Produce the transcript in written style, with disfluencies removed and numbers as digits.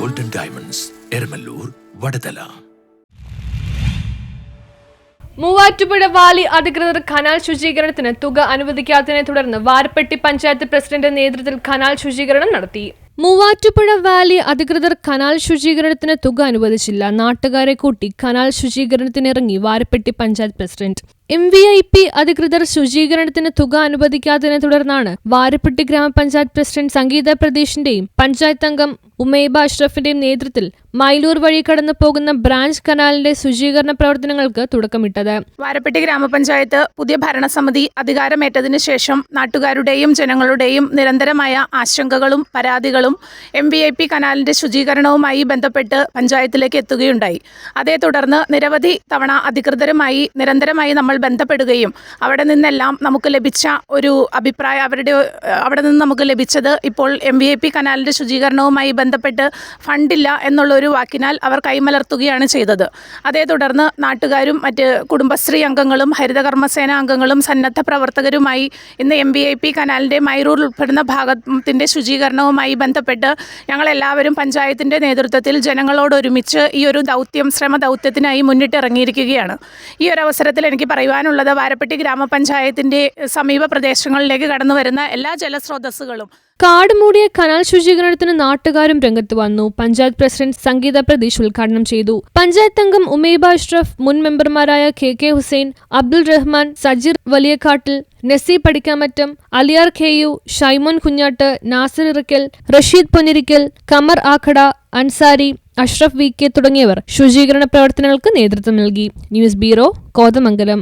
Golden diamonds Eramalloor Vadathala. Muvattupuzha valley അധികൃതർ canal ശുചീകരണത്തിന് തുക അനുവദിക്കാത്തതിനെ തുടർന്ന് വാരപ്പെട്ടി പഞ്ചായത്ത് പ്രസിഡന്റ് നേതൃത്വത്തിൽ കനാൽ ശുചീകരണം നടത്തി. മൂവാറ്റുപുഴ വാലി അധികൃതർ കനാൽ ശുചീകരണത്തിന് തുക അനുവദിച്ചില്ല. നാട്ടുകാരെ കൂട്ടി കനാൽ ശുചീകരണത്തിനിറങ്ങി വാരപ്പെട്ടി പഞ്ചായത്ത് പ്രസിഡന്റ്. MVIP അധികൃതർ ശുചീകരണത്തിന് തുക അനുവദിക്കാത്തതിനെ തുടർന്നാണ് വാരപ്പെട്ടി ഗ്രാമപഞ്ചായത്ത് പ്രസിഡന്റ് സംഗീത പ്രദേശിന്റെയും പഞ്ചായത്ത് അംഗം ഉമൈബ അഷ്റഫിന്റെയും നേതൃത്വത്തിൽ മൈലൂർ വഴി കടന്നു പോകുന്ന ബ്രാഞ്ച് കനാലിന്റെ ശുചീകരണ പ്രവർത്തനങ്ങൾക്ക് തുടക്കമിട്ടത്. വാരപ്പെട്ടി ഗ്രാമപഞ്ചായത്ത് പുതിയ ഭരണസമിതി അധികാരമേറ്റതിനു ശേഷം നാട്ടുകാരുടെയും ജനങ്ങളുടെയും നിരന്തരമായ ആശങ്കകളും പരാതികളും MVIP കനാലിന്റെ ശുചീകരണവുമായി ബന്ധപ്പെട്ട് പഞ്ചായത്തിലേക്ക് എത്തുകയുണ്ടായി. അതേ തുടർന്ന് നിരവധി തവണ അധികൃതരുമായി നിരന്തരമായി നമ്മൾ ബന്ധപ്പെടുകയും അവിടെ നിന്നെല്ലാം നമുക്ക് ലഭിച്ച ഒരു അഭിപ്രായം അവിടെ നിന്ന് നമുക്ക് ലഭിച്ചത് ഇപ്പോൾ MVIP കനാലിന്റെ ശുചീകരണവുമായി ബന്ധപ്പെട്ട് ഫണ്ടില്ല എന്നുള്ളൊരു വാക്കിനാൽ അവർ കൈമലർത്തുകയാണ് ചെയ്തത്. അതേ തുടർന്ന് നാട്ടുകാരും മറ്റ് കുടുംബശ്രീ അംഗങ്ങളും ഹരിതകർമ്മസേന അംഗങ്ങളും സന്നദ്ധ പ്രവർത്തകരുമായി ഇന്ന് MVIP കനാലിൻ്റെ മൈറൂർ ഉൾപ്പെടുന്ന ഭാഗത്തിൻ്റെ ശുചീകരണവുമായി ബന്ധപ്പെട്ട് ഞങ്ങളെല്ലാവരും പഞ്ചായത്തിൻ്റെ നേതൃത്വത്തിൽ ജനങ്ങളോടൊരുമിച്ച് ഈ ഒരു ശ്രമ ദൗത്യത്തിനായി മുന്നിട്ടിറങ്ങിയിരിക്കുകയാണ്. ഈ ഒരു അവസരത്തിൽ എനിക്ക് പറയുവാനുള്ളത് വാരപ്പെട്ടി ഗ്രാമപഞ്ചായത്തിൻ്റെ സമീപ പ്രദേശങ്ങളിലേക്ക് കടന്നു വരുന്ന എല്ലാ ജലസ്രോതസ്സുകളും കാട് മൂടിയ കനാൽ ശുചീകരണത്തിന് നാട്ടുകാരും രംഗത്ത് വന്നു. പഞ്ചായത്ത് പ്രസിഡന്റ് സംഗീത പ്രതീഷ് ഉദ്ഘാടനം ചെയ്തു. പഞ്ചായത്ത് അംഗം ഉമൈബ അഷ്റഫ്, മുൻ മെമ്പർമാരായ KK ഹുസൈൻ, അബ്ദുൾ റഹ്മാൻ, സജീർ വലിയക്കാട്ടിൽ, നസീബ് പടിക്കാമറ്റം, അലിയാർ KU, ഷൈമോൻ കുഞ്ഞാട്ട്, നാസിർ ഇറക്കൽ, റഷീദ് പൊന്നിരിക്കൽ, കമർ ആഖട, അൻസാരി, അഷ്റഫ് VK തുടങ്ങിയവർ ശുചീകരണ പ്രവർത്തനങ്ങൾക്ക് നേതൃത്വം നൽകി. News bureau, Kothamangalam.